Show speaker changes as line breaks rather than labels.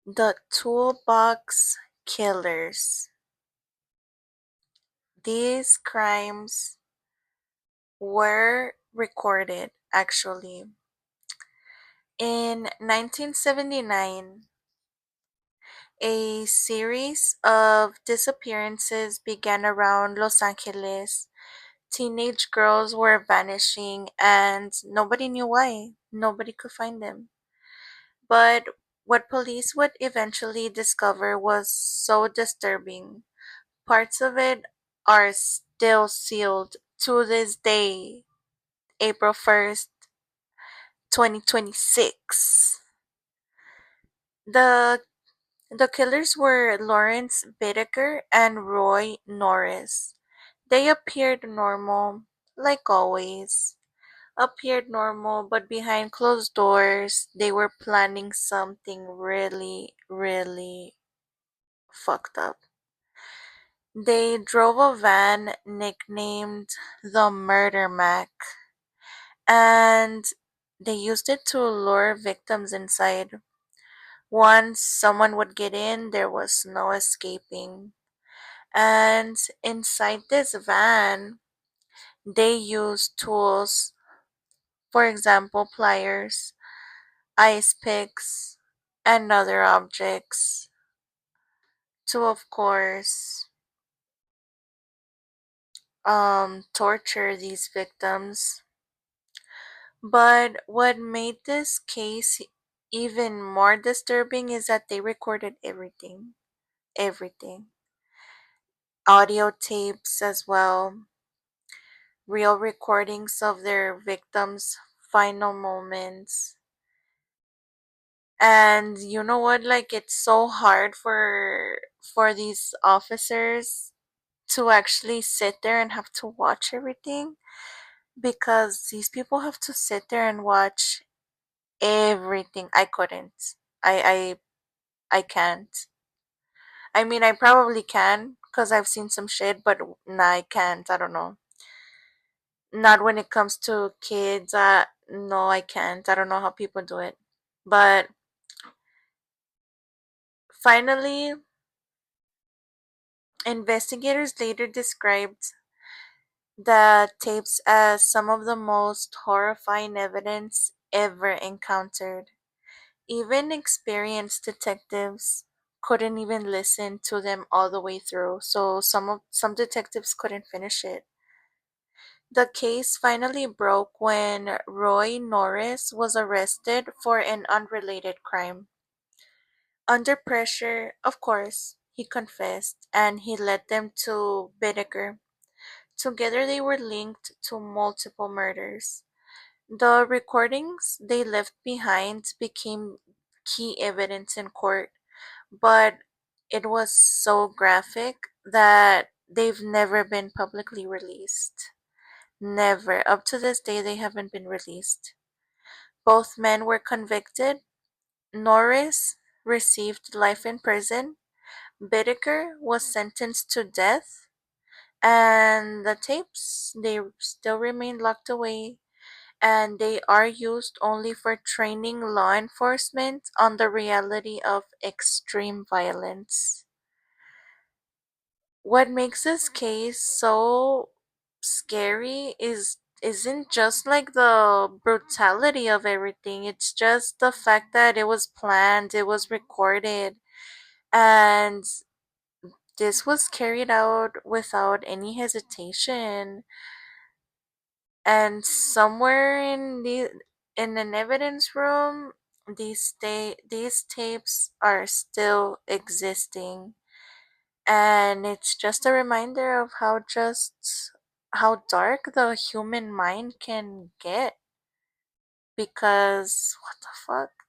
The Toolbox Killers. These crimes were recorded actually. In 1979, a series of disappearances began around Los Angeles. Teenage girls were vanishing and nobody knew why. Nobody could find them. But what police would eventually discover was so disturbing. Parts of it are still sealed to this day, April 1st, 2026. The the killers were Lawrence Bittaker and Roy Norris. They appeared normal, like always. Appeared normal, but behind closed doors, they were planning something really, really fucked up. They drove a van nicknamed the Murder Mac, and they used it to lure victims inside. Once someone would get in, there was no escaping. And inside this van, they used tools, for example, pliers, ice picks, and other objects to, of course, torture these victims. But what made this case even more disturbing is that they recorded everything. Everything. Audio tapes as well, real recordings of their victims' final moments. And you know what? Like it's so hard for these officers to actually sit there and have to watch everything because these people have to sit there and watch everything. I couldn't. I can't. I mean, I probably can because I've seen some shit, but nah, I can't. I don't know. Not when it comes to kids. No, I can't. I don't know how people do it. But finally, investigators later described the tapes as some of the most horrifying evidence ever encountered. Even experienced detectives couldn't even listen to them all the way through, so some detectives couldn't finish it. The case finally broke when Roy Norris was arrested for an unrelated crime. Under pressure, of course, he confessed and he led them to Bittaker. Together they were linked to multiple murders. The recordings they left behind became key evidence in court, but it was so graphic that they've never been publicly released. Never. Up to this day, they haven't been released. Both men were convicted. Norris received life in prison. Bittaker was sentenced to death. And the tapes, they still remain locked away. And they are used only for training law enforcement on the reality of extreme violence. What makes this case so scary isn't just like the brutality of everything. It's just the fact that it was planned, it was recorded, and this was carried out without any hesitation. And somewhere in an evidence room, these tapes are still existing. And it's just a reminder of how dark the human mind can get because what the fuck?